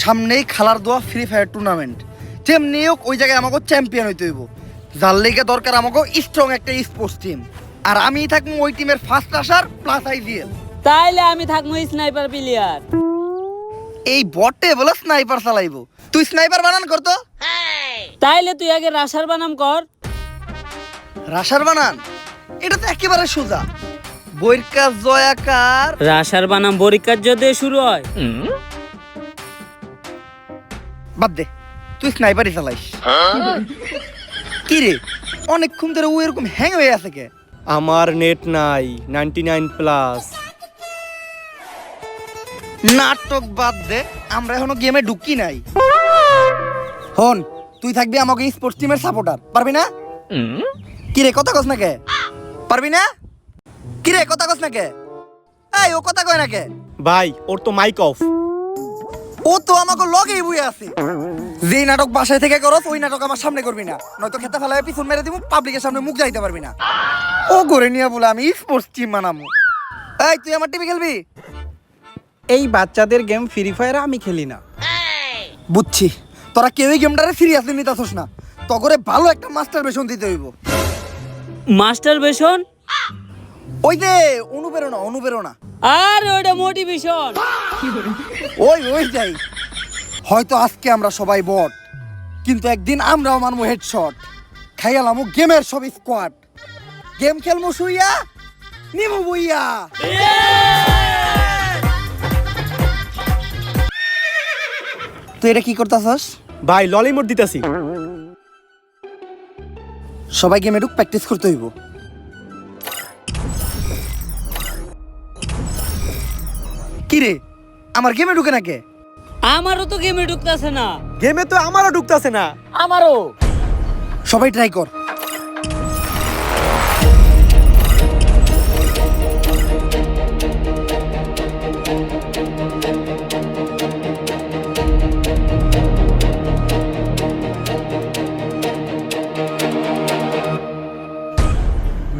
সামনেই খেলার দোয়া ফ্রি ফায়ার টুর্নামেন্ট, যেমনি হোক ওই জায়গায় আমাকে চ্যাম্পিয়ন হইতে হইব। যার লেগে দরকার আমাকে স্ট্রং একটা স্পোর্টস টিম, আর আমি থাকবো ওই টিমের ফার্স্ট আসার প্লাস আইজিএল। তাইলে আমি থাকবো স্নাইপার প্লেয়ার। এই বটে বলে স্নাইপার চালাইবো, তুই স্নাইপার বানান করতো। তাইলে তুই আগে রাশার বানাম কর। রাশার বানান এটা তো একেবারে সোজা, বৈরকার জয়াকার। রাশার বানাম পরীক্ষার যদি শুরু হয়। বাদ দে, তুই স্নাইপারই চালাইস। কি রে অনেকক্ষণ ধরে ও এরকম হ্যাং হয়ে আছে কে? আমার নেট নাই 99+। নাটক বাদ দে, আমরা এখনো গেমে ঢুকি নাই। হন, তুই থাকবি আমাকে স্পোর্টস টিমের সাপোর্টার, পারবি না? কি রে কথা কস না কে? পারবি না? কি রে কথা কস না কে? এই ও কথা কয় না কে? ভাই ওর তো মাইক অফ। ও তো আমাকে লগেই বই আছে। যেই নাটক বাসায় থেকে করস ওই নাটক আমার সামনে করবি না, নয়তো খেতে ফেলায় পিছন মেরে দিব, পাবলিকের সামনে মুখ যাইতে পারবি না। ও করে নিয়ে বলে আমি স্পোর্টস টিম বানাবো। এই তুই আমার টিভি খেলবি? এই বাচ্চাদের গেম ফ্রি ফায়ার আমি খেলি না। বুঝছি, তোরা কেউই গেমটারে সিরিয়াসলি নিতাছস না। তগরে ভালো একটা মাস্টার বেশন দিতে হইব। মাস্টার বেশন? ওই যে অনুপ্রেরণা, অনুপ্রেরণা। আর ওটা মোটিভেশন। ওই যাই। হয়তো আজকে আমরা সবাই বট, কিন্তু একদিন আমরাও মানবো হেডশট, খাইয়ালামো গেমের সব স্কোয়াড। গেম খেলমো শুইয়া, নিমু বইয়া। তুই এটা কি করতাছস? ভাই ললিমোট দিতাছি। সবাই গেমে ঢুক, প্র্যাকটিস করতে হইব। কি রে আমার গেমে ঢুকে না কে? আমারও তো গেমে ঢুকতেছে না। গেমে তো আমারও ঢুকতাছে না। আমারও। সবাই ট্রাই কর।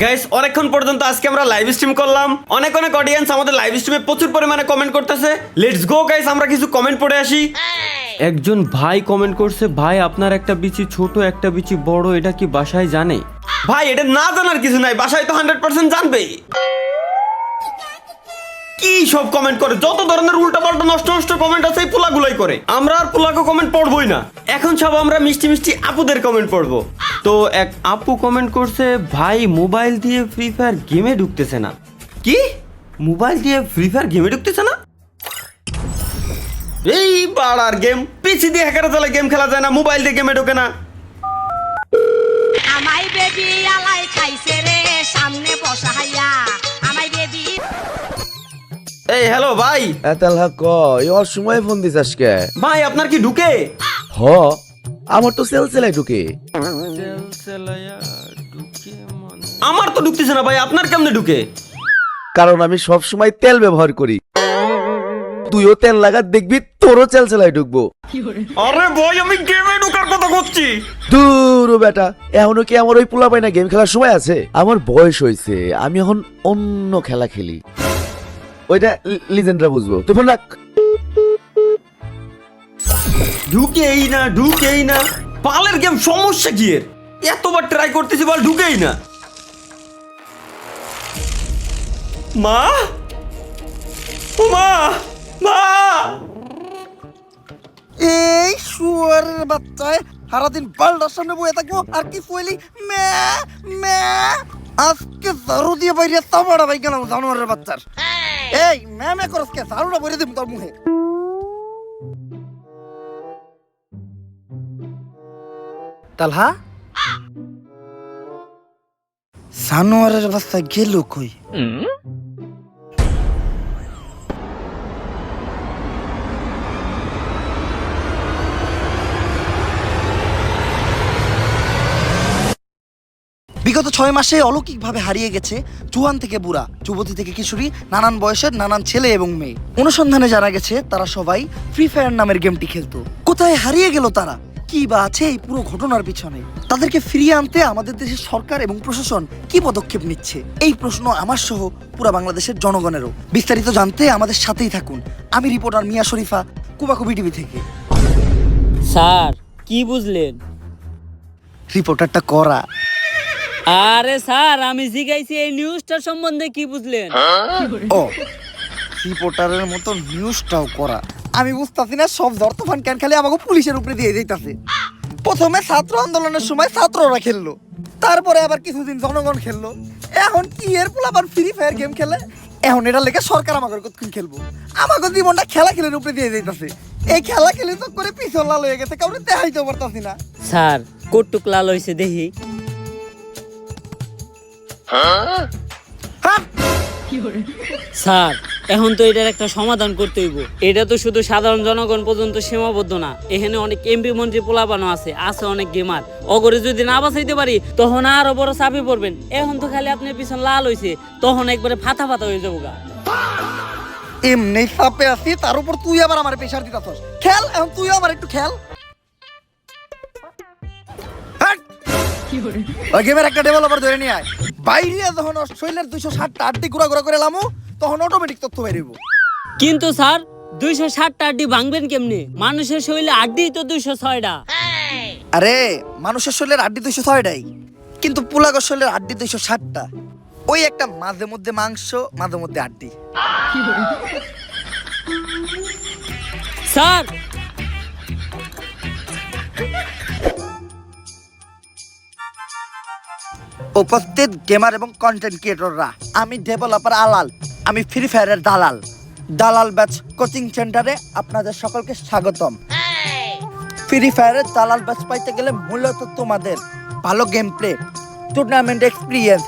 গাইস অনেকক্ষণ পর্যন্ত আজকে আমরা লাইভ স্ট্রিম করলাম, অনেক অনেক অডিয়েন্স আমাদের লাইভ স্ট্রিমে প্রচুর পরিমাণে কমেন্ট করতেছে। লেটস গো গাইস, আমরা কিছু কমেন্ট পড়ে আসি। একজন ভাই কমেন্ট করছে, ভাই আপনার একটা বিচি ছোট একটা বিচি বড়, এটা কি বাসায় জানে? ভাই এটা না জানার কিছু নাই, বাসায় তো 100% জানবে। কি সব কমেন্ট করে, যত ধরনের উল্টাপাল্টা নষ্ট নষ্ট কমেন্ট আছে এই পোলাগুলাই করে। আমরা আর পোলাকে কমেন্ট পড়বই না, এখন সব আমরা মিষ্টি মিষ্টি আপুদের কমেন্ট পড়বো। তো এক আপু কমেন্ট করছে, ভাই মোবাইল দিয়ে ফ্রি ফায়ার গেমে ঢুকতেছে না। কি মোবাইল দিয়ে ফ্রি ফায়ার গেমে ঢুকতেছে না? এই পাড়ার গেম, পিসি দিয়ে হ্যাকার চালে গেম খেলা যায় না, মোবাইল দিয়ে গেমে ঢোকে না। আমাই বেবি আলাই খাইছে রে সামনে বসাইয়া আমাই বেবি। এই হ্যালো ভাই। এতাল হক এই অসময়ে ফোন দিস আজকে? ভাই আপনার কি ঢুকে? হ, আমার তো সেলসেলাই ঢুকে। আমার তো ঢুকতেছে না ভাই, আপনার কেমনে ঢুকে? কারণ আমি সব সময় তেল ব্যবহার করি। তুইও তেল লাগা, দেখবি তোরও সেলসেলাই ঢুকবো। আরে ভাই আমি গেমে ঢোকার কথা করছি। দূর বেটা, এখনো কি আমার ওই পোলা পাই না গেম খেলার সময় আছে? আমার বয়স হয়েছে, আমি এখন অন্য খেলা খেলি। ওইটা লিজেন্ডরা বুঝবো। তুই ফোন রাখ। ঢুকেই না, ঢুকেই না। পালের গেম সমস্যা কি এর? এতবার ট্রাই করতেছি বল ঢুকেই না। মা, ও মা, মা। এই শুয়ারের বাচ্চায় সারাদিন বাল্ডার সামনে বয়ে থাকবো আর কি ফুয়েলি মে মে। আজকে ঝাড়ু দিয়ে বাইরে তামাড়া ভাই গেলাম জানোয়ারের বাচ্চার। এই মে মে করস কে? ঝাড়ুটা বইরে দিম তোর মুখে। তালহা জানোয়ারের বাচ্চা গেল কই? বিগত 6 মাসে অলৌকিকভাবে হারিয়ে গেছে জুয়ান থেকে বুড়া, যুবতী থেকে কিশোরী, নানান বয়সের নানান ছেলে এবং মেয়ে। অনুসন্ধানে জানা গেছে তারা সবাই ফ্রি ফায়ার নামের গেমটি খেলতো। কোথায় হারিয়ে গেল তারা? কি বা আছে এই পুরো ঘটনার পিছনে? তাদেরকে ফিরিয়ে আনতে আমাদের দেশের সরকার এবং প্রশাসন কি পদক্ষেপ নিচ্ছে? এই প্রশ্ন আমার সহ পুরো বাংলাদেশের জনগণেরও। বিস্তারিত জানতে আমাদের সাথেই থাকুন। আমি রিপোর্টার মিয়া শরীফা। কুবাকুবি টিভি থেকে। স্যার কি বুঝলেন? রিপোর্টারটা করা। আরে স্যার আমি জিজ্ঞাসি এই নিউজটার সম্বন্ধে কি বুঝলেন? ও, রিপোর্টারের মতো নিউজটাও করা। আমি বুঝতাছি না সব দর্তফান কেন খালি আমাকে পুলিশের উপরে দিয়ে যাইতাছে। প্রথমে ছাত্র আন্দোলনের সময় ছাত্ররা খেললো, তারপরে আবার কিছুদিন জনগণ খেললো, এখন কি এর পোলাপান ফ্রি ফায়ার গেম খেলে। এখন এটা লেগে সরকার আমাকে কতক্ষণ খেলবো। আমাকে জীবনটা খেলা খেলের উপরে দিয়ে যাইতাছে। এই খেলা খেলে তো করে পিছন লাল হয়ে গেছে, কাউরে দেখাইতে পারতাছি না। স্যার কটুক লাল হয়েছে দেখি। হ্যাঁ, স্যার এখন তো এটার একটা সমাধান করতে হইব। এটা তো শুধু সাধারণ জনগণ পর্যন্ত সীমাবদ্ধ না, এখানে অনেক এমপি মন্ত্রী পোলাপানো আছে অনেক গেমার। অগরে যদি না বাঁচাইতে পারি তখন আরো বড় চাপে পড়বেন। এখন তো খালি আপনার পিছন লাল হয়েছে, তখন একবারে ফাতা ফাতা হয়ে যাবো গা। এমনি চাপে আছি, তার উপর তুই আবার আমার প্রেশার দিতাছস। খেল, এখন তুইও আমার একটু খেল। হাট! ওই গেমের একটা ডেভেলপার ধরে নিয়ে আয়। বাইরে যখন ওর শরীরের 260টা আড্ডি ঘুরা ঘুরা করে লামু, তখন অটোমেটিক তথ্য বেরিব। কিন্তু স্যার 260টা আড্ডি ভাঙবেন কেমনে? মানুষের শরীরে আড্ডি তো 206টা। আরে মানুষের শরীরের আড্ডি 206টাই, কিন্তু পুলাগর শরীরের আড্ডি 260টা। ওই একটা মাঝে মধ্যে মাংস, মাঝে মধ্যে আড্ডি। স্যার উপস্থিত গেমার এবং কন্টেন্ট ক্রিয়েটররা, আমি ডেভেলপার আলাল, আমি ফ্রি ফায়ারের দালাল। দালাল ব্যাচ কোচিং সেন্টারে আপনাদের সকলকে স্বাগতম। ফ্রি ফায়ারের দালাল ব্যাচ পাইতে গেলে মূলত তোমাদের ভালো গেম প্লে, টুর্নামেন্ট এক্সপিরিয়েন্স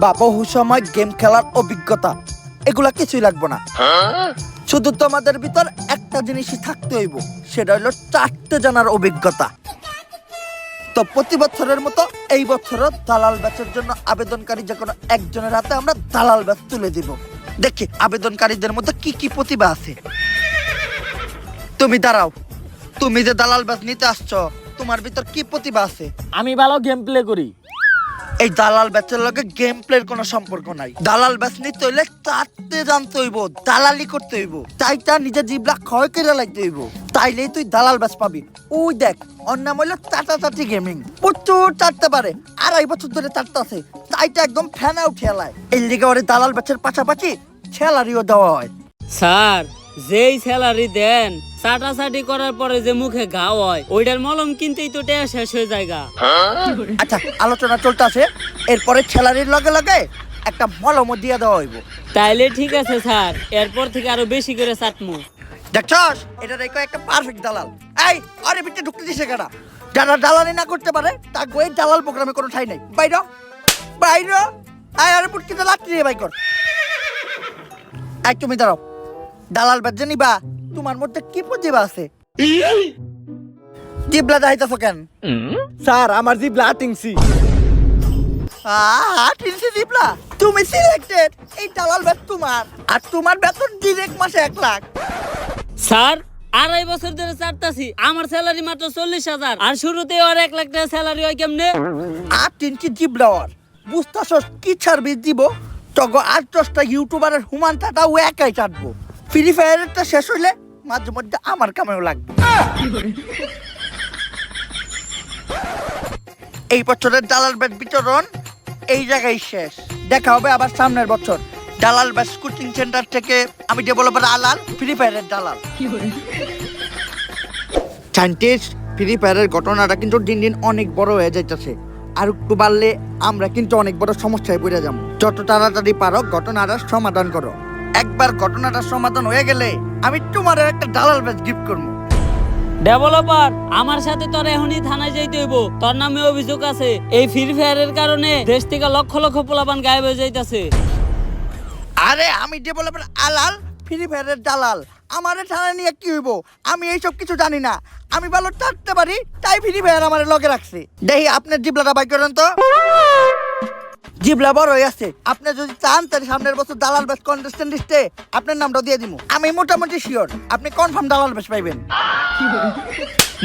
বা বহু সময় গেম খেলার অভিজ্ঞতা, এগুলা কিছুই লাগবে না। শুধু তোমাদের ভিতর একটা জিনিসই থাকতে হইব, সেটা হলো 4টে জানার অভিজ্ঞতা। তো প্রতি বছরের মতো এই বছরও দালাল ব্যাচের জন্য আবেদনকারী যে কোনো একজনের হাতে আমরা দালাল ব্যাচ তুলে দিব। দেখি আবেদনকারীদের মধ্যে কি কি প্রতিভা আছে। তুমি দাঁড়াও, তুমি যে দালাল ব্যাচ নিতে আসছো, তোমার ভিতর কি প্রতিভা আছে? আমি ভালো গেম প্লে করি। এই দালাল ব্যাচের লগে গেম প্লের কোনো সম্পর্ক নাই। দালাল ব্যাচ নিতে হইলে তাতে জানতে হইব, দালালি করতে হইব, তাইটা নিজের জিবলা ক্ষয় করে লাগতে হইব, তাইলেই তুই দালাল ব্যাচ পাবি। ওই দেখ, ওর নাম হইলো চাটাচাটি গেমিং। প্রচুর চাটতে পারে, 2.5 বছর ধরে চাটতে আছে, তাইটা একদম ফ্যান আউট খেলায়। এই লিগে ওরে দালাল ব্যাচের পাশাপাশি স্যালারিও দেওয়া হয়। স্যার যেই স্যালারি দেন, চাটাচাটি করার পরে যে মুখে ঘাও হয়, ওইটার মলম কিনতেই তো টাকা শেষ হয়ে যায় গা। আচ্ছা, আলোচনা চলতে আছে, এরপরে স্যালারির লগে লগে একটা মলমও দিয়ে দেওয়া হইব। তাইলে ঠিক আছে স্যার, এরপর থেকে আরো বেশি করে চাটমু। দেখছস, এটা দেখো একটা পারফেক্ট দালাল। এই আরে বিটে ঢুকতে দিছে কেডা? যারা দালালি না করতে পারে তা গোয়ের দালাল প্রোগ্রামে কোনো ঠাই নাই। বাইরো বাইরো, আয় আরে পুটকিতে লাঠি দিয়ে বাই কর। এই তুমি দাঁড়াও, দালাল বাদ জানিবা তোমার মধ্যে কি প্রতিভা আছে? জিবলা দাইতাছো কেন? স্যার আমার জিবলা আটিংসি। টিনসি জিবলা, তুমি সিলেক্টেড। এই দালাল বাদ তোমার, আর তোমার বেতন ডিরেক্ট মাসে 1 লাখ। স্যার 2.5 বছর ধরে চাটতাছি, আমার স্যালারি মাত্র 40,000, আর শুরুতে ওর 1 লাখ টাকা স্যালারি হয় কেমনে? 8 ইঞ্চি জিবলাওয়ার বুঝতাছস কি সার্ভিস দিব? তগো 8-10টা ইউটিউবারের হুমানটাটা ও একাই চাটবো। ফ্রি ফায়ারেরটা শেষ হইলে মাঝে মধ্যে আমার কামেও লাগবে। এই বছরের দালাল ব্যাচ বিতরণ এই জায়গায় শেষ। দেখা হবে আবার সামনের বছর। দালাল ব্যাচ কোচিং সেন্টার থেকে আমি ডেভেলপার আলাল, ফ্রি ফায়ারের দালাল। সায়েন্টিস্ট, ফ্রি ফায়ারের ঘটনাটা কিন্তু দিন দিন অনেক বড় হয়ে যাইতেছে। আর একটু বাড়লে আমরা কিন্তু অনেক বড় সমস্যায় পড়ে যাবো। যত তাড়াতাড়ি পারো ঘটনাটার সমাধান করো। একবার ঘটনাটার সমাধান হয়ে গেলে আমি তোমার একটা দালাল ব্যাচ গিফট করবো। ডেভেলপার, আমার সাথে তোর এখনই থানায় যাইতে হইব। তোর নামে অভিযোগ আছে, এই ফ্রি ফায়ারের কারণে দেশ থেকে লক্ষ লক্ষ পোলাপান গায়েব হয়ে যাইতাছে। আরে আমি ডেভেলপার আলাল, ফ্রি ফায়ারের দালাল, আমারে থানায় নিয়ে কি হইব? আমি এইসব কিছু জানি না। আমি ভালো চাটতে পারি, তাই ফ্রি ফায়ার আমার লগে রাখছে। দেখি আপনার জিবলাটা বাই করেন তো। জিবলা বড় হয়ে আছে। আপনি যদি চান তাহলে সামনের বছর দালাল ব্যাচ কন্টেস্টেন্ট লিস্টে আপনার নামটা দিয়ে দিব। আমি মোটামুটি শিওর আপনি কনফার্ম দালাল ব্যাচ পাইবেন।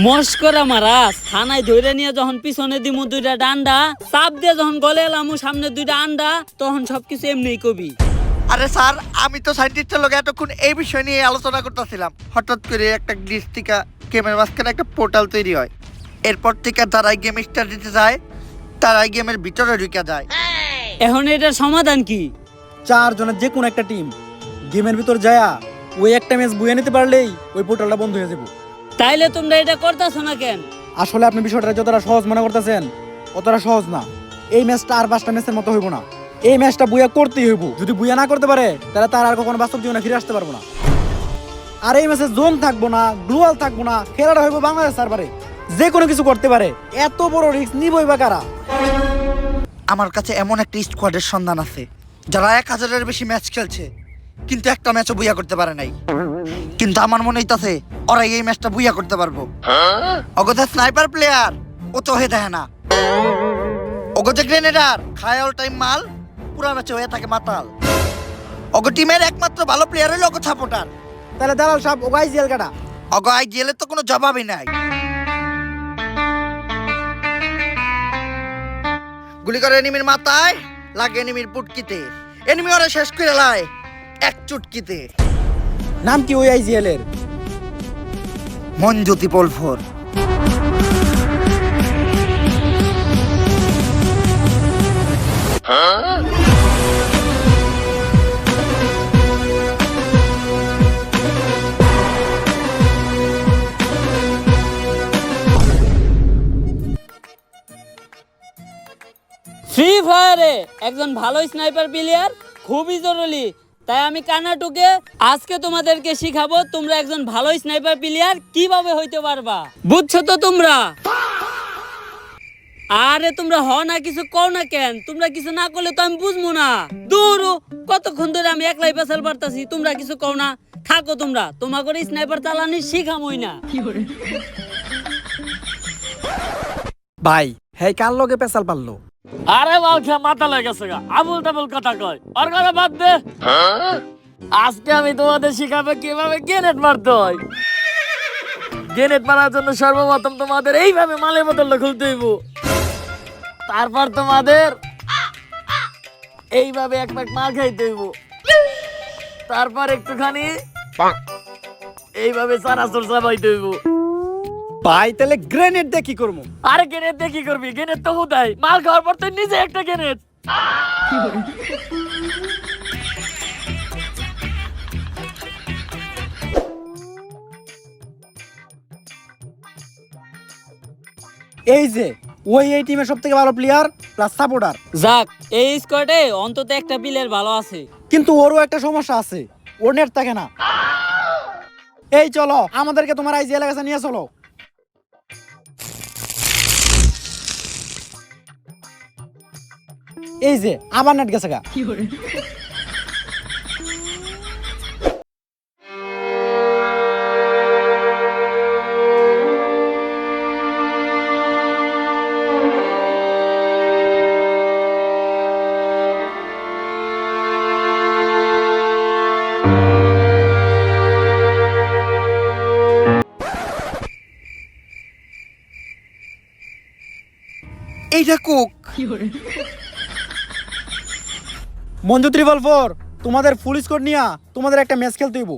মস্করা মারাস, থানায় ধরে নিয়ে যখন পিছনে দিমু 2টা ডান্ডা, চাপ দিয়ে যখন গলে এলামু সামনে 2টা আন্ডা, তখন সবকিছু এমনিই কবি। আরে স্যার, আমি তো সায়েন্টিস্টের লোক এতক্ষণ এই বিষয় নিয়ে আলোচনা করতেছিলাম। হঠাৎ করে একটা ডিশ থেকে গেমের মাঝখানে একটা পোর্টাল তৈরি হয়। এরপর থেকে যারাই গেম স্টার্ট দিতে যায় তারাই গেমের ভিতরে ঢুকে যায়। এখন এটার সমাধান কি? 4 জনের যে কোনো একটা টিম গেমের ভিতর যায়া ওই একটা ম্যাচ বুয়ে নিতে পারলেই ওই পোর্টালটা বন্ধ হয়ে যাবে। তাইলে তোমরা এটা করতেছো না কেন? আসলে আপনি বিষয়টা যতটা সহজ মনে করতেছেন অতটা সহজ না। এই ম্যাচটা আর 5টা ম্যাচের মতো হইব না। এই ম্যাচটা বুয়া করতেই হইব। যদি বুয়া না করতে পারে তাহলে তার আর কখনো বাস্তব জীবনে ফিরে আসতে পারবো না। আর এই ম্যাচে জোন থাকবো না, গ্লোয়াল থাকবো না, খেলাটা হইব বাংলাদেশ সার্ভারে। যে কোনো কিছু করতে পারে, এত বড় রিস্ক নিবই বা কারা? আমার কাছে এমন একটা স্কোয়াডের সন্ধান আছে যারা 1000-এর বেশি ম্যাচ খেলছে কিন্তু একটা ম্যাচও বুইয়া করতে পারে নাই। কিন্তু আমার মনে হইতাছে ওরা এই ম্যাচটা বুইয়া করতে পারবো। অগথা স্নাইপার প্লেয়ার ও তো হয়ে দেয় না, অগথা গ্রেনেডার খায় অল টাইম মাল, পুরা ম্যাচে হয়ে থাকে মাতাল। অগ টিমের একমাত্র ভালো প্লেয়ার হলো অগ সাপোর্টার। তাহলে দালাল সাহেব ও আইজিএল কাটা। অগ আইজিএল এর তো কোনো জবাবই নাই। গুলি করে এনিমির মাথায়, লাগে এনিমির পুটকিতে, এনিমি ওরা শেষ করে লাই এক চুটকিতে। নাম কি ওই আইজিএল এর? মনজ্যোতি পলফর। ফ্রি ফায়ারে একজন ভালো স্নাইপার প্লেয়ার খুবই জরুরি। তাই আমি কানাটুকে আজকে তোমাদেরকে শিখাবো তোমরা একজন ভালো স্নাইপার প্লেয়ার কিভাবে হইতে পারবা। বুঝছো তো তোমরা? আরে তোমরা হ না কিছু কও না কেন? তোমরা কিছু না করলে তো আমি বুঝবো না। দূর, কতক্ষণ ধরে আমি একলাই পেছাল পারতাছি, তোমরা কিছু কও না। থাকো তোমরা, তোমার করে স্নাইপার চালানি শিখামই না। ভাই হ্যাঁ কার লগে পেছাল পারলো? আরে বালখা মাথা লেগেছে গা, আবুল তাবুল কথা কয়, ওর কথা বাদ দে। আজকে আমি তোমাদের শিখাবো কিভাবে গ্রেনেড মারতে হয়। গ্রেনেড মারার জন্য সর্বপ্রথম তোমাদের এইভাবে মালের বোতলটা খুলতে হইব। তারপর তোমাদের এইভাবে এক প্যাক মাল খাইতে হইব। তারপর একটুখানি এইভাবে চানাচুর চাবাইতে হইব। ভাই তাহলে গ্রেনেড দিয়ে কি করবো? আরে গ্রেনেড দিয়ে কি করবি? গ্রেনেড তো হুদাই, মাল খাওয়ার পর তুই নিজে একটা গ্রেনেড। এই যে ওই এই টিমের সব থেকে ভালো প্লেয়ার প্লাস সাপোর্টার। যাক, এই স্কোয়াডে অন্তত একটা প্লেয়ার ভালো আছে। কিন্তু ওরও একটা সমস্যা আছে, ওর নেট থাকে না। এই চলো আমাদেরকে তোমার আইজিএল কাছে নিয়ে চলো। এই যে আবার নেট গেছে গা। এইটা কোক। মঞ্জু 444 তোমাদের ফুল স্কোর নিয়া তোমাদের একটা ম্যাচ খেলতে হইব।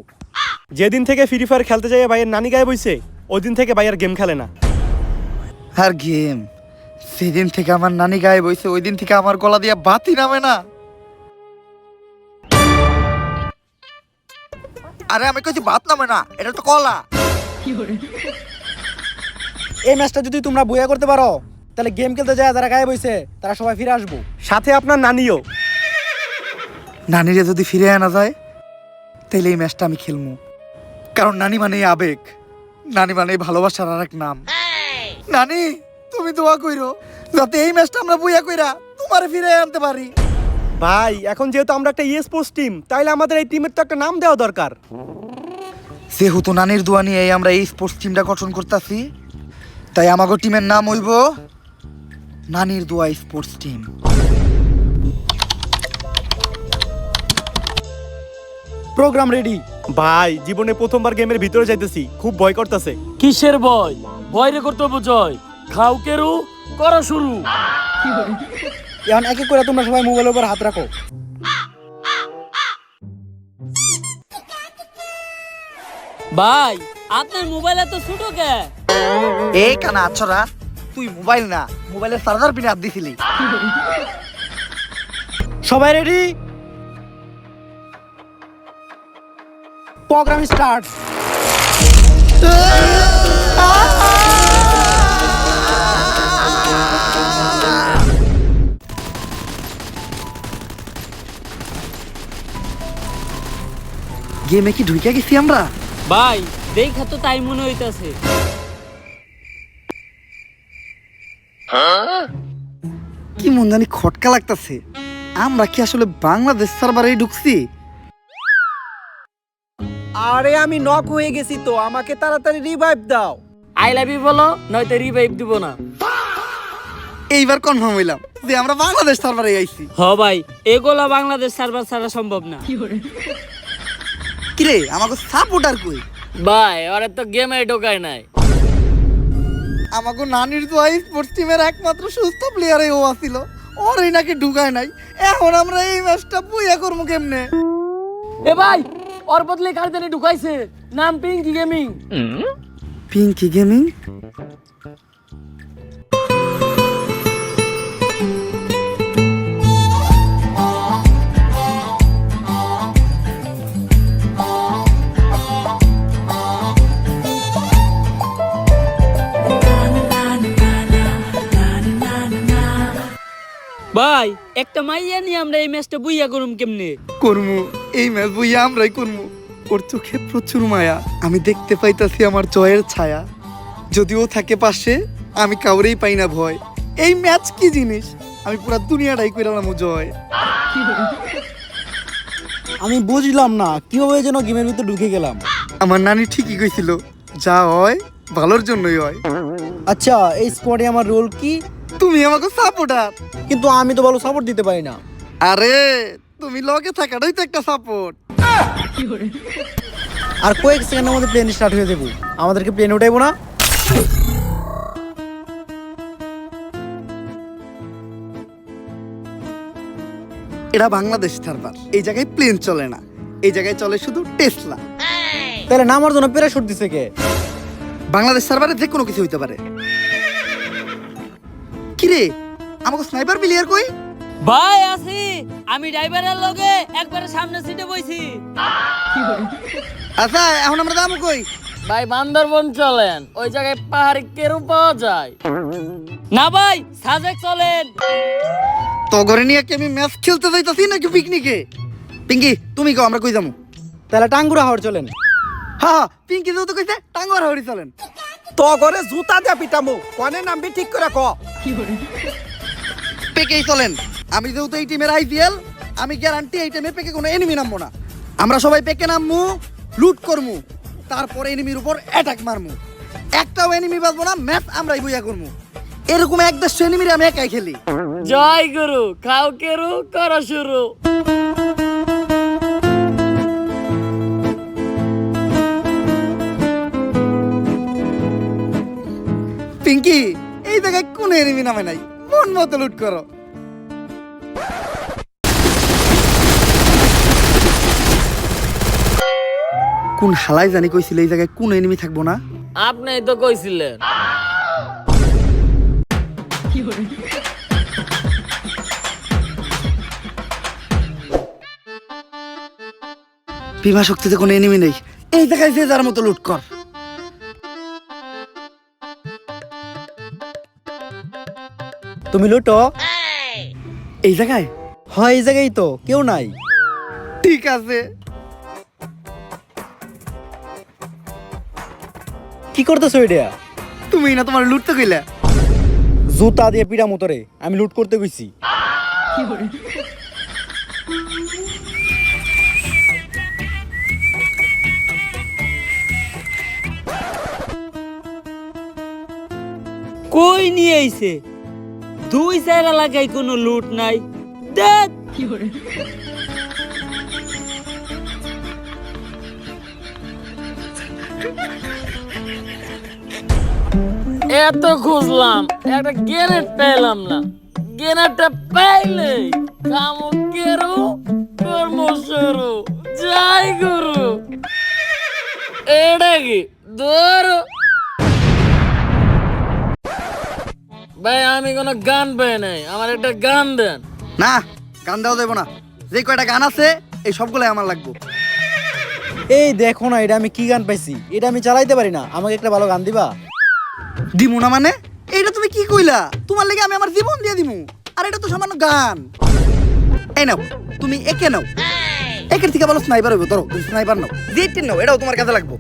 যেদিন থেকে ফ্রি ফায়ার খেলতে যাই ভাইয়ের নানি গায়ে বইছে ওই দিন থেকে ভাইয়ের গেম খেলে না। আর গেম সেদিন থেকে আমার নানি গায়ে বইছে, ওই দিন থেকে আমার গলা দিয়ে বাতি নামে না। আরে আমি কইছি ভাত নামে না, এটা তো কলা। এই ম্যাচটা যদি তোমরা বইয়া করতে পারো তাহলে গেম খেলতে যায় যারা গায়ে বইছে তারা সবাই ফিরে আসবো। সাথে আপনার নানিও। নানিরে যদি ফিরে আনা যায় তাহলে এই ম্যাচটা আমি খেলবো, কারণ নানি মানে আবেগ, নানি মানে ভালোবাসার আর এক নাম। নানি তুমি দোয়া কইরো যাতে এই ম্যাচটা আমরা বুইয়া কইরা তোমারে ফিরে আনতে পারি। ভাই এখন যেহেতু আমরা একটা স্পোর্টস টিম তাইলে আমাদের এই টিমের তো একটা নাম দেওয়া দরকার। যেহেতু নানির দোয়া নিয়ে আমরা এই স্পোর্টস টিমটা গঠন করতেছি, তাই আমাগো টিমের নাম হইব নানির দোয়া স্পোর্টস টিম। Programme ready. ভাই জীবনে প্রথমবার গেমের ভিতরে যাইতেছি, খুব ভয় করতেছে। কিসের ভয়? ভয়রে করতে বুঝয়, খাও কেরু করো শুরু। এখন এক এক করে তোমরা সবাই মোবাইলের উপর হাত রাখো। ভাই আপনার মোবাইল এত ছোট কে? এই কানা আছরা, তুই মোবাইল না, মোবাইলের চার্জার পিনে হাত দিছিলি। সবাই রেডি? Programme start. গেমে কি ঢুকে গেছি আমরা? ভাই দেখা তো তাই মনে হইতাছে। কি মন জানি খটকা লাগতাছে। আমরা কি আসলে বাংলাদেশ সার্ভারেই ঢুকছি? আরে আমি নক হয়ে গেছি তো, আমাকে তাড়াতাড়ি রিভাইভ দাও। আই লাভ ইউ বলো, নয়তো রিভাইভ দিব না। এইবার কনফার্ম হইলাম যে আমরা বাংলাদেশ সার্ভারে আইছি। হ ভাই, এগুলা বাংলাদেশ সার্ভার ছাড়া সম্ভব না। কিরে আমাকে সাপোর্টার কই? ভাই ওরা তো গেমে ঢোকায় নাই। আমাকে নানির দোয়া স্পোর্টস টিমের একমাত্র সুস্থ প্লেয়ারই ও আছিল, ওরই নাকি ঢুকায় নাই। এখন আমরা এই ম্যাচটা বুইয়া করবো কেমনে? এ ভাই ওর বদলে কার জানি ঢুকাইছে, নাম পিঙ্কি গেমিং। পিঙ্কি গেমিং? ভাই একটা মাইয়া নিয়ে আমরা এই ম্যাচটা বুইয়া করুম কেমনে? করমু, এই ম্যাচ বুইয়া আমরাই করমু। ওর চোখে প্রচুর মায়া, আমি দেখতে পাইতাছি আমার জয়ের ছায়া। যদিও থাকে পাশে, আমি কাউরেই পাই না ভয়। এই ম্যাচ কি জিনিস, আমি পুরা দুনিয়াটাই কইরালাম জয়। আমি বুঝলাম না কিভাবে যেন গেমের ভিতরে ঢুকে গেলাম। আমার নানি ঠিকই কইছিল, যা হয় ভালোর জন্যই হয়। আচ্ছা এই স্কোয়াডে আমার রোল কি? তুমি আমাকে সাপোর্টার। কিন্তু আমি তো ভালো সাপোর্ট দিতে পারি না। আরে তুমি লগে থাকাটাই তো একটা সাপোর্ট। আর কয়েক সেকেন্ডের মধ্যে প্লেন স্টার্ট হয়ে যাবো, আমাদেরকে প্লেন উঠাইবো না? এটা বাংলাদেশ সার্ভার, এই জায়গায় প্লেন চলে না, এই জায়গায় চলে শুধু টেসলা। তাহলে নামার জন্য প্যারাশুট দিছে কে? বাংলাদেশ সার্ভারে যে কোনো কিছু হইতে পারে। কিরে আমাকে স্নাইপার প্লেয়ার কই? ভাই আছি, আমি ড্রাইভারের লগে একবারে সামনে সিটে বইছি। আচ্ছা এখন আমরা যাবো কই? ভাই বান্দরবন চলেন, ওই জায়গায় পাহাড়ে কেরু পাওয়া যায়। না ভাই সাজেক চলেন। তো ঘরে নিয়ে কি আমি ম্যাচ খেলতে যাইতাছি নাকি পিকনিকে? পিঙ্কি তুমি কও আমরা কই যাবো? তাহলে টাঙ্গুরা হওয়ার চলেন। হ্যাঁ পিঙ্কি যেহেতু কইছে টাঙ্গর হরি চলেন। তো করে জুতা দিয়া পিটামু, কনে নামবি ঠিক করে ক। পেকেই চলেন, আমি যেহেতু এই টিমের আইপিএল, আমি গ্যারান্টি এই টিমে পেকে কোনো এনিমি নামবো না। আমরা সবাই পেকে নামমু, লুট করমু, তারপরে এনিমির উপর অ্যাটাক মারমু। একটাও এনিমি বাঁচবো না, ম্যাচ আমরাই বইয়া করমু। এরকম 1-1 এনিমির আমি একাই খেলি। জয় গুরু, খাও কেরু, করো শুরু। পিঙ্কি এই জায়গায় কোন এনিমি নামে নাই, মন মতো লুট করো। কোন হালাই জানি কইছিল এই জায়গায় কোন এনিমি থাকবো না। আপনি তো কইছিলেন। বিভা শক্তিতে কোনো এনিমি নেই, এই জায়গায় যে যার মতো লুট কর। তুমি লুটো। এই জায়গায়? হয় এই জায়গায় তো কেউ নাই। ঠিক আছে। কি করতেছো এটা? তুমি না তোমার লুটতে কইলা? জুতা দিয়ে পিড়া মতরে আমি লুট করতে গেছি। কই নিয়ে আইছে? 2-4 এলাকায় কোনো লুট নাই। দেখ এত খুঁজলাম, একটা গ্রেনেড পেলাম না। গ্রেনেডটা পাইলে কামো কেরু, কর্ম শুরু। জয় গুরু। এটা কি ধরো ভাই, আমি কোনো গান পাই নাই, আমার একটা গান দেন। না, গান দেওয়া যাবো না। যে কয়টা গান আছে এই সবগুলাই আমার লাগবে। এই দেখো না, এটা আমি কি গান পাইছি, এটা আমি চালাইতে পারি না, আমাকে একটা ভালো গান দিবা? দিমু না মানে? এইটা তুমি কি কইলা? তোমার লাগি আমি আমার জীবন দিয়ে দিমু, আর এটা তো সামান্য গান। এই নাও, তুমি একে নাও। একের থেকে ভালো স্নাইপার হইব। ধরো, তুমি স্নাইপার নাও। জেট নাও, এটাও তোমার কাজে লাগবে।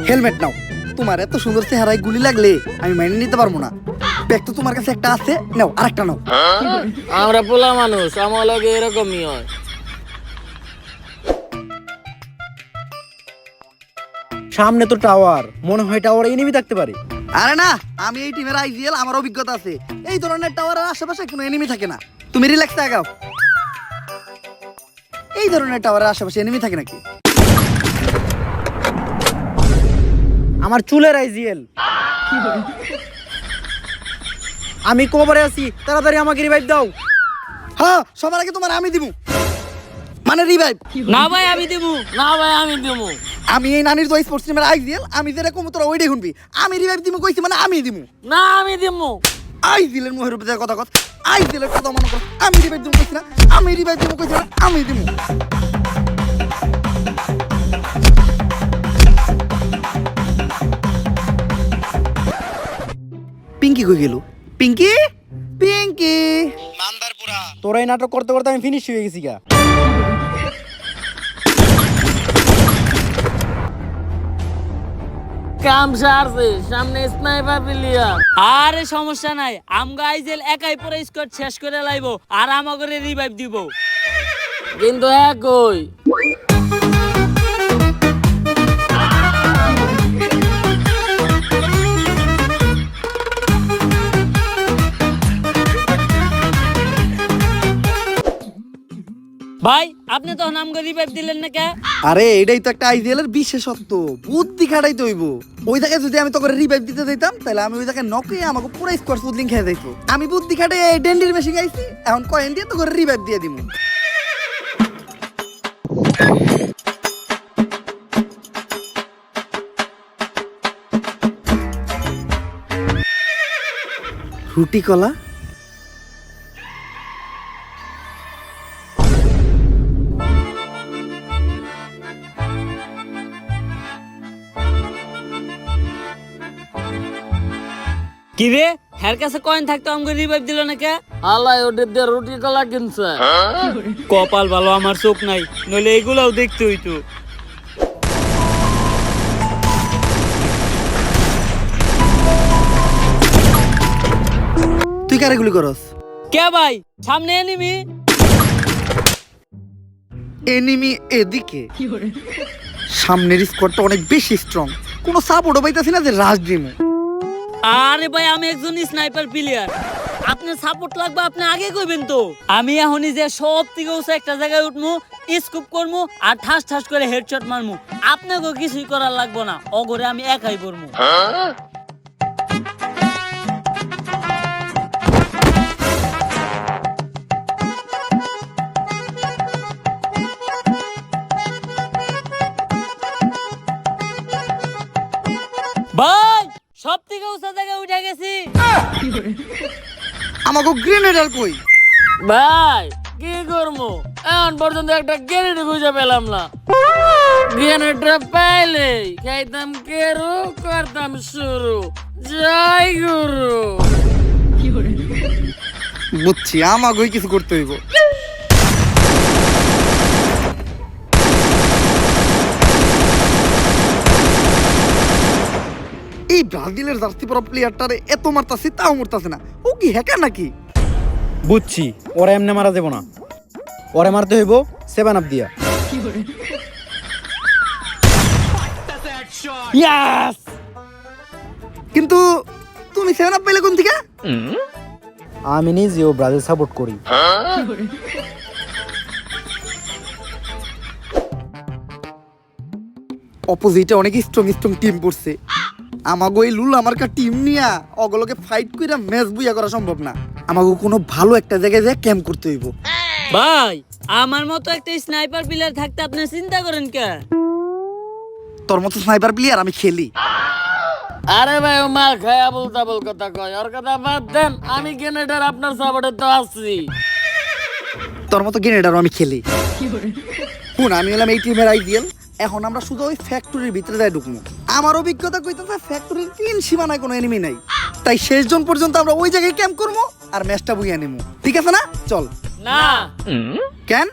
হেলমেট নাও। তোমার এত সুন্দর চেহারায় গুলি লাগলে আমি মাইনে নিতে পারবো না। ব্যাগ তো তোমার কাছে একটা আছে, নাও আরেকটা নাও। আমরা পোলা মানুষ, আমার লগে এরকমই হয়। সামনে তো টাওয়ার, মনে হয় টাওয়ারে এনিমি থাকতে পারে। আরে না, আমি এই টিমের আইজিএল, আমার অভিজ্ঞতা আছে। এই ধরনের টাওয়ারের আশেপাশে কোনো এনিমি থাকে না। তুমি রিল্যাক্সে আগাও। এই ধরনের টাওয়ারের আশেপাশে এনিমি থাকে নাকি? আমার চুলের আইজিএল। আমি কবরে আছি, তাড়াতাড়ি আমাকে রিভাইভ দাও। হ্যাঁ, সবার আগে তোমার আমি দিমু, মানে রিভাইভ। না ভাই আমি দিমু, না ভাই আমি দিমু। আমি এই নানির তো স্পোর্টস টিমের আইজিএল, আমি যেরকম তোরা ওইটাই শুনবি। আমি রিভাইভ দিমু কইছি মানে আমি দিমু। না আমি দিমু। আইজিএলের মুখের উপরে কথা কথা, আইজিএলের কথা মনে কর। আমি রিভাইভ দিমু কইছি না, আমি রিভাইভ দিমু কইছি না, আমি দিমু। পিঙ্কি কই গেল? পিঙ্কি, পিঙ্কি। তোরা এই নাটক করতে করতে আমি ফিনিশ হয়ে গেছি গা। কাম সারছে, সামনে স্নাইপার প্লেয়ার। আরে সমস্যা নাই, আমগো আইজেল একাই পুরো স্কোয়াড শেষ করে লাইবো, আর আমাকে রিভাইভ দিব। কিন্তু একই ভাই, আপনি তো আমগো রিভাইভ দিলেন না কে? আরে এটাই তো একটা আইজিএল এর বিশেষত্ব, বুদ্ধি খাটাইতে হইব। ওই জায়গায় যদি আমি তোকে রিভাইভ দিতে দিতাম, তাহলে আমি ওই জায়গায় নকে আমাকে পুরো স্কোয়াড সুদলিং খেয়ে যাইতো। আমি বুদ্ধি খাটে এই ডেন্ডির মেশিন গাইছি, এখন কয়েন দিয়ে তোকে রিভাইভ দিয়ে দিমু। রুটি কলা, কি রে, হের কাছে কয়েন থাকতো আমাকে রিভাইভ দিল না কে? আল্লাহ ওদের দিয়ে রুটি কলা কিনছে। কপাল ভালো আমার চোখ নাই, নইলে এগুলাও দেখতে হইতো। তুই কারে গুলি করস? কে ভাই, সামনে এনিমি। এনিমি এদিকে, সামনের স্কোয়াডটা অনেক বেশি স্ট্রং। কোনো সাপোর্টও পাইতাছি না যে রাশ দিমু। আরে ভাই, আমি একজন স্নাইপার প্লেয়ার, আপনার সাপোর্ট লাগবে, আপনি আগে কইবেন তো। আমি এখনই যে সব থেকে উঁচু একটা জায়গায় উঠমু, স্কুপ করমু, আর ঠাস ঠাস করে হেডশট মারমু। আপনাকে কিছুই করার লাগবে না, অগরে আমি একাই পড়মু। ভাই, সব থেকে উঁচু জায়গায় উঠে গেছি। আমাকে গ্রেনেডার কই? ভাই কি করবো, এখন পর্যন্ত একটা গ্রেনেড খুঁজে পেলাম না। গ্রেনেডটা পাইলে খাইতাম কেরু, করতাম শুরু। জয় গুরু। বুঝছি, আমাকেই কিছু করতে হইব। এই ব্রাজিলের জার্সি পরা প্লেয়ারটারে এত মারতাছি, তাও মরতাছে না। ও কি হ্যাকার নাকি? বুঝছি, ওরা এমনি মারা দেব না, ওরা মারতে হইব 7 আপ দিয়া। ইয়াস। কিন্তু তুমি 7 আপ পেলে কোন থেকে? আমি নিজেও ব্রাজিল সাপোর্ট করি। অপোজিটে অনেক স্ট্রং স্ট্রং টিম পড়ছে। আমাগো এই লুল আমার কা টিম নিয়া অগলকে ফাইট কইরা ম্যাচ বুইয়া করা সম্ভব না। আমাগো কোনো ভালো একটা জায়গায় যায় ক্যাম্প করতে হইব। ভাই, আমার মতো একটা স্নাইপার প্লেয়ার থাকতে আপনি চিন্তা করেন কে? তোর মতো স্নাইপার প্লেয়ার আমি খেলি। আরে ভাই ও মাল খায় আবল তাবল কথা কয়, ওর কথা বাদ দেন। আমি গ্রেনেডার আপনার সাপোর্টে তো আছি। তোর মতো গ্রেনেডারও আমি খেলি। শুন, আমি হলাম এই টিমের আইডিয়াল। এখন আমরা শুধু ওই ফ্যাক্টরির ভিতরে যাই ঢুকবো। আমার অভিজ্ঞতা কইতেছে ফ্যাক্টরির 3 সীমানায় কোনো এনিমি নাই, তাই শেষ জন পর্যন্ত আমরা ওই জায়গায় ক্যাম্প করবো আর ম্যাচটা বুইয়া নেবো। ঠিক আছে না? চল। না, কেন?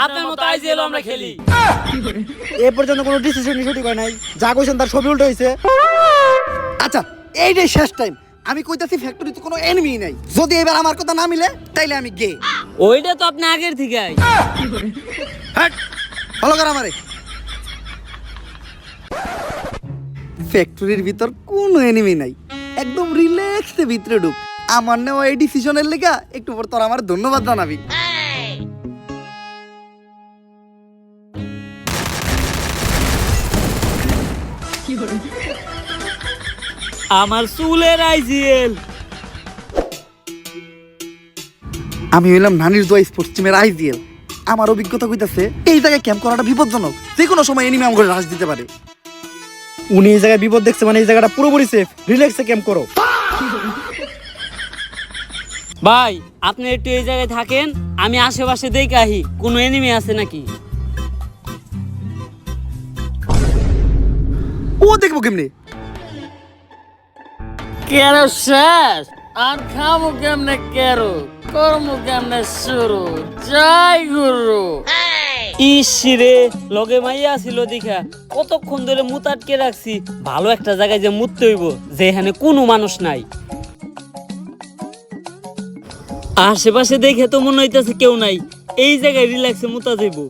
আপনার মতো আইজিএল আমরা খেলি। এ পর্যন্ত কোনো ডিসিশনই সঠিক হয় নাই, যা কইছেন তার সবই উল্টো হয়েছে। আচ্ছা, এইটাই শেষ টাইম। আমি কইতাছি ফ্যাক্টরিতে কোনো এনিমি নাই। যদি এবার আমার কথা না মিলে তাইলে আমি গে। ওইটা তো আপনি আগের থেকে হ্যাট, ভালো কর আমারে। ফ্যাক্টরির ভিতর কোনো এনিমি নাই, একদম রিল্যাক্সে ভিতরে ঢুক। আমার নেওয়া এই ডিসিশনের লেগা একটু পর তোর আমার ধন্যবাদ জানাবি। আমার চুলের আইজিএল। আমি হইলাম নানির দোয়া স্পোর্টস টিমের আইজিএল। আমার অভিজ্ঞতা কইতাছে এই জায়গায় ক্যাম্প করাটা বিপজ্জনক, যে কোনো সময় এনিমি আমাকে রাশ দিতে পারে। উনি এই জায়গায় বিপদ দেখছে মানে এই জায়গাটা পুরোপুরি সেফ। রিল্যাক্সে ক্যাম্প করো। ভাই আপনি একটু এই জায়গায় থাকেন, আমি আশেপাশে দেখে আহি কোনো এনিমি আছে নাকি। ও দেখবো কেমনে? কেরো শেষ আর খাবো কেমনে, কেরো করমু কেমনে শুরু। জয় গুরু। ইসিরে লগে মাইয়া ছিল দেখা কতক্ষণ ধরে মুত আটকে রাখছি। ভালো একটা জায়গায় যে মুততে হইব যেখানে কোনো মানুষ নাই। আশেপাশে দেখে তো মনে হইতেছে কেউ নাই, এই জায়গায় রিল্যাক্সে মুতা যাইব।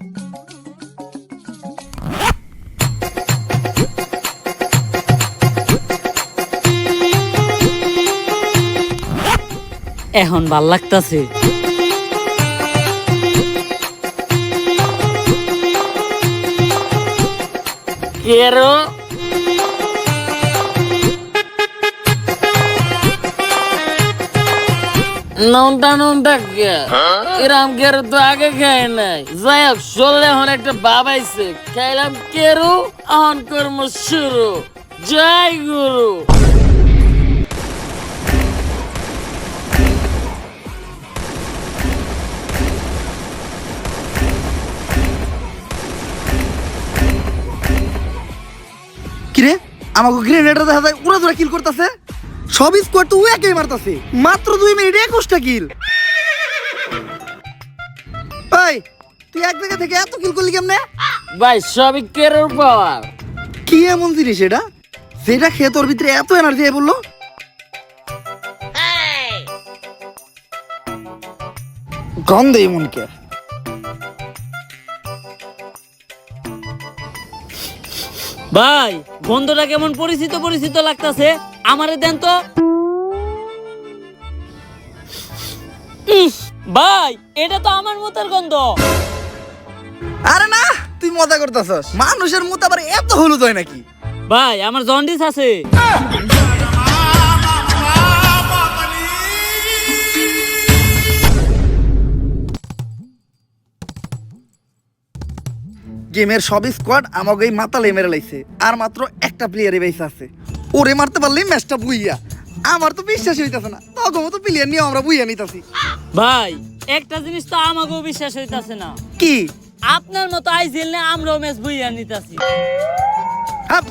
এখন ভাল লাগতাছে। কেরো নমটা কে এরাম কেরো তো আগে খাই নাই। যাই হোক চললে এখন একটা বাবাইছে, খাইলাম কেরো, এখন কর্ম শুরু। জয় গুরু। কিরে, আমাকে গ্রেনেডার দেখা যায় উড়া দুরা কিল করতেছে। সব স্কোয়াড তো একাই মারতাছে। মাত্র 2 মিনিটে 21টা কিল। এই তুই এক জায়গা থেকে এত কিল করলি কেমনে? ভাই সবই কেরোর পাওয়ার। কি এমন জিনিস এটা যেটা খেয়ে তোর ভিতরে এত এনার্জি বললো? গন্ধ এমন কে? ভাই গন্ধটা কেমন পরিচিত পরিচিত লাগতাছে, আমারে দেন তো। ভাই এটা তো আমার মতের গন্ধ। আরে না, তুই মজা করতেছস। মানুষের মুত আবার এত হলুদ হয় নাকি? ভাই আমার জন্ডিস আছে। গেমের সব স্কোয়াড আমাকে এই মাতালে মেরে লাইছে, আর মাত্র একটা প্লেয়ারই বেঁচে আছে। ওরে মারতে পারলেই ম্যাচটা বুইয়া। আমার তো বিশ্বাসই হইতাছে না, তখন তো প্লেয়ার নিয়ে আমরা বুইয়া নিতাছি। ভাই একটা জিনিস তো আমাকেও বিশ্বাস হইতাছে না। কি? আপনার মতো আইজিএল নে আমরাও ম্যাচ বইয়া নিতাছি। হাপ,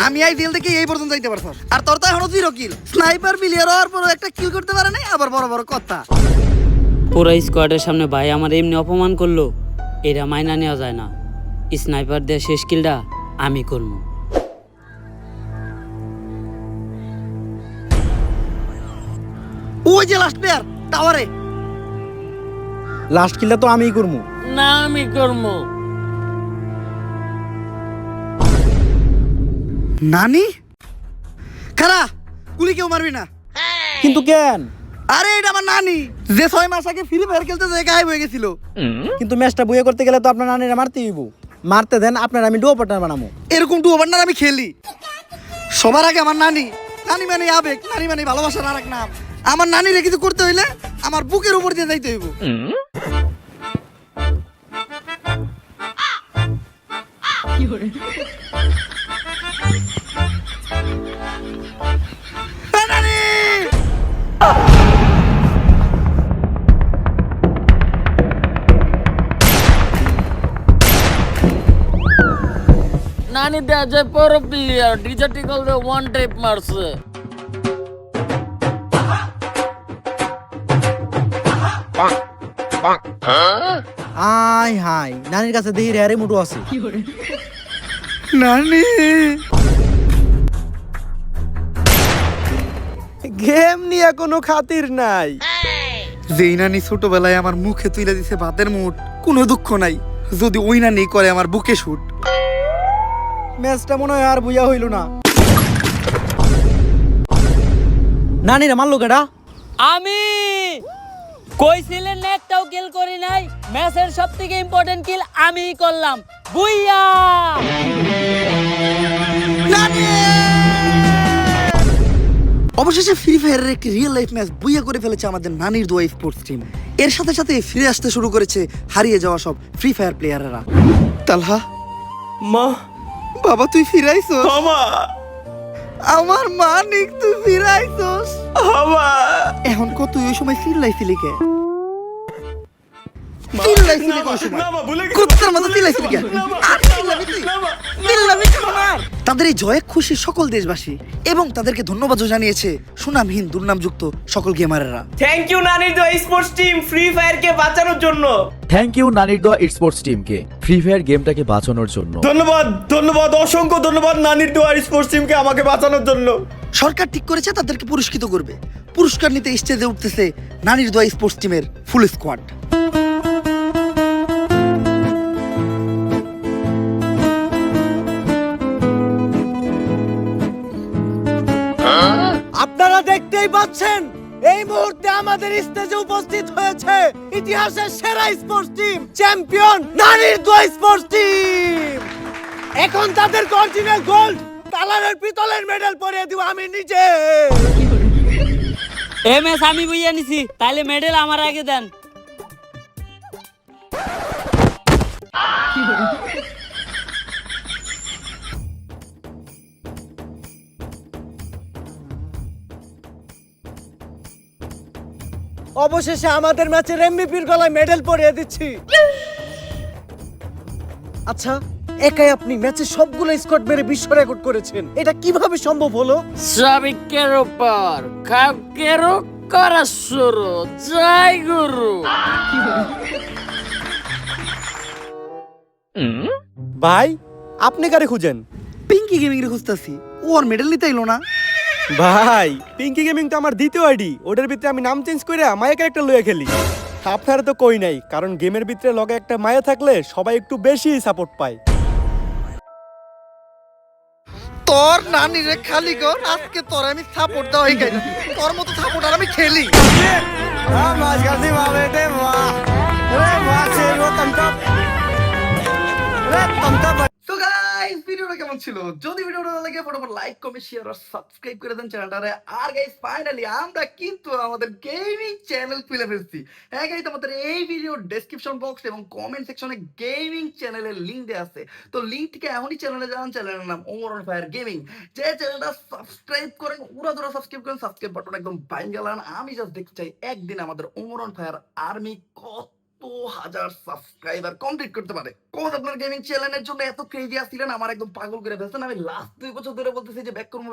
আমি আই জেল থেকে এই পর্যন্ত যাইতে পারছস, আর তোর তো এখনো 0 কিল। স্নাইপার প্লেয়ার হওয়ার পর একটা কিল করতে পারে নাই, আবার বড় বড় কথা। পুরো স্কোয়াডের সামনে ভাই আমার এমনি অপমান করলো, এটা মাইনা নেওয়া যায় না। স্নাইপার দিয়ে শেষ কিলটা আমি করবো। ওই যে লাস্ট প্লেয়ার টাওয়ারে। লাস্ট কিলটা তো আমিই করবো। না আমি করবো। নানি খারা, গুলি কেউ মারবি না। কিন্তু কেন? আরে এটা আমার নানি, যে 6 মাস আগে ফ্রি ফায়ার খেলতে যে গায়েব হয়ে গেছিল। কিন্তু ম্যাচটা বুয়ে করতে গেলে তো আপনার নানিরা মারতেই হইব। মারতে দেন, আপনার আমি ডুয়ো পার্টনার বানাবো। এরকম টু ওভার আমি খেলি। সবার আগে আমার নানি। নানি মানে আবেগ, নানি মানে ভালোবাসার আর এক নাম। আমার নানিরে কিছু করতে হইলে আমার বুকের উপর দিয়ে যাইতে হইব। নানি দেয়া যায় পুরো প্লেয়ার ডিজিটাল ওয়ান টাইপ মারছে। আয় হাই নানির কাছে দেখি রেয়ারে মুটু আছে। নানি গেম নিয়ে কোনো খাতির নাই। যেই নানি ছোটবেলায় আমার মুখে তুলে দিছে ভাতের মুঠ, কোনো দুঃখ নাই যদি ওই নানি করে আমার বুকে শুট। ম্যাচটা মনে হয় আর বুঝা হইল না। নানিরা মারলো কেডা? আমি কইছিলেন না একটাও কিল করি নাই, ম্যাচের সবথেকে ইম্পর্টেন্ট কিল আমিই করলাম। বুইয়া অবশেষে ফ্রি ফায়ারের একটি রিয়েল লাইফ ম্যাচ বুইয়া করে ফেলেছে আমাদের নানির দোয়া স্পোর্টস টিম। এর সাথে সাথে ফিরে আসতে শুরু করেছে হারিয়ে যাওয়া সব ফ্রি ফায়ার প্লেয়ারেরা। তালহা, মা, বাবা তুই ফিরাইছস? বাবা, আমার মানিক তুই ফিরাইছস? বাবা। এখন কত ওই সময় চিল্লাইছিলি কে? চিল্লাইছিলি কোন সময়? না, মা, ভুলে গেছি। কুত্তার মতো চিল্লাইছিলি কে? না, মা। আর চিল্লাবি তুই? চিল্লাবি কেন আর? তাদের এই জয়ে খুশি সকল দেশবাসী এবং তাদেরকে ধন্যবাদও জানিয়েছে সুনামহীন দুর্নামযুক্ত সকল গেমারেরা। থ্যাংক ইউ নানির দোয়া স্পোর্টস টিম ফ্রি ফায়ারকে বাঁচানোর জন্য। থ্যাংক ইউ নানির দোয়া স্পোর্টস টিমকে ফ্রি ফায়ার গেমটাকে বাঁচানোর জন্য। ধন্যবাদ, ধন্যবাদ, অসংখ্য ধন্যবাদ নানির দোয়া স্পোর্টস টিমকে আমাকে বাঁচানোর জন্য। সরকার ঠিক করেছে তাদেরকে পুরস্কৃত করবে। পুরস্কার নিতে স্টেজে উঠতেছে নানির দোয়া স্পোর্টস টিমের ফুল স্কোয়াড। আপনারা দেখতেই পাচ্ছেন এই মুহূর্তে আমাদের স্টেজে উপস্থিত হয়েছে ইতিহাসের সেরা স্পোর্টস টিম, চ্যাম্পিয়ন নানির দোয়া স্পোর্টস টিম। এখন তাদের অরিজিনাল গোল্ড কালারের পিতলের মেডেল পরিয়ে দিব আমি নিজে। এম এস আমি বুইয়া নিছি, তাইলে মেডেল আমার আগে দেন। অবশেষে আমাদের ম্যাচের এমভিপির গলায় মেডেল পরিয়ে দিচ্ছি। আচ্ছা, একাই আপনি ম্যাচে সবগুলো স্কোয়াড মেরে বিশ্ব রেকর্ড করেছেন, এটা কিভাবে সম্ভব হলো? সবিকের উপর কাউকেরও করা শুরু, জয় গুরু। ভাই, আপনি কারে খুঁজেন? পিঙ্কি গেমিং রে খুঁজতেছি, ও আর মেডেল নিতে এলো না। ভাই, পিঙ্কি গেমিং তো আমার দ্বিতীয় আইডি, ওটার ভিতরে আমি নাম চেঞ্জ করে মায়া ক্যারেক্টার লয়ে খেলি। আপনারা তো কই নাই, কারণ গেমের ভিতরে লগে একটা মায়া থাকলে সবাই একটু বেশি সাপোর্ট পায়। তোর নানি রে খালি কর, আজকে তোর আমি সাপোর্ট দেওয়া হয়ে গেছে। তোর মতো সাপোর্ট আর আমি খেলি। So guys, ভিডিওটা কেমন ছিল? যদি ভিডিওটা ভালো লাগে ফটাফট লাইক, কমেন্ট, শেয়ার আর সাবস্ক্রাইব করে দেন চ্যানেলটারে। আর গাইস ফাইনালি আমরা কিন্তু আমাদের গেমিং চ্যানেল খুলে ফেলছি। হ্যাঁ গাইস, আমাদের এই ভিডিও ডেসক্রিপশন বক্স এবং কমেন্ট সেকশনে গেমিং চ্যানেলের লিংক দেওয়া আছে। তো লিংক থেকে এখনই চ্যানেলে যান, চ্যানেলের নাম ওমর অন ফায়ার গেমিং। যে চ্যানেলটা সাবস্ক্রাইব করেন, উড়াধুরা সাবস্ক্রাইব করেন, সাবস্ক্রাইব বাটন একদম বাইন গেলান। আমি জাস্ট দেখতে চাই একদিন আমাদের ওমর অন ফায়ার আর্মি কত হাজার সাবস্ক্রাইবার কমপ্লিট করতে পারে। কোন আপনার গেমিং চ্যানেলের জন্য এত ক্রেজি আসছিলেন, আমার একদম পাগল করে ফেলছেন। আমি লাস্ট 2 বছর ধরে বলতেছি যে ব্যাক করবো,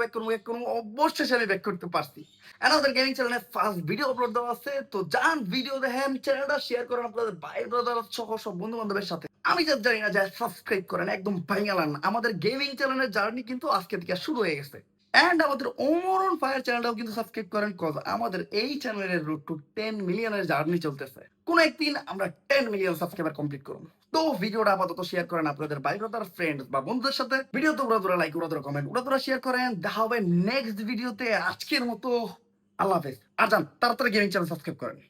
অবশ্যই আমি ব্যাক করতে পারছি। এন্ড আমাদের গেমিং চ্যানেলে ফার্স্ট ভিডিও আপলোড দেওয়া আছে, তো যান ভিডিও দেখেন, চ্যানেলটা শেয়ার করেন আপনাদের ভাই ব্রাদার সহ সব বন্ধু বান্ধবের সাথে। আমি জাস্ট জানি না যে সাবস্ক্রাইব করেন, একদম ভাঙালান। আমাদের গেমিং চ্যানেলের জার্নি কিন্তু আজকে থেকে শুরু হয়ে গেছে। এন্ড আমাদের ওমর অন ফায়ার চ্যানেলটাও কিন্তু সাবস্ক্রাইব করেন, কজ আমাদের এই চ্যানেলের রুট টু 10 মিলিয়নের জার্নি চলতেছে। কোন একদিন আমরা 10 মিলিয়ন সাবস্ক্রাইবার কমপ্লিট করব। তো ভিডিওটা আপাতত শেয়ার করেন আপনাদের ভাই ব্রাদার, ফ্রেন্ডস বা বন্ধুদের সাথে। ভিডিও তো উড়াধুরা লাইক, উড়াধুরা কমেন্ট, উড়াধুরা শেয়ার করেন। দেখা হবে নেক্সট ভিডিওতে। আজকের মতো আল্লাহ হাফেজ। আর যান তাড়াতাড়ি গেমিং চ্যানেল সাবস্ক্রাইব করেন।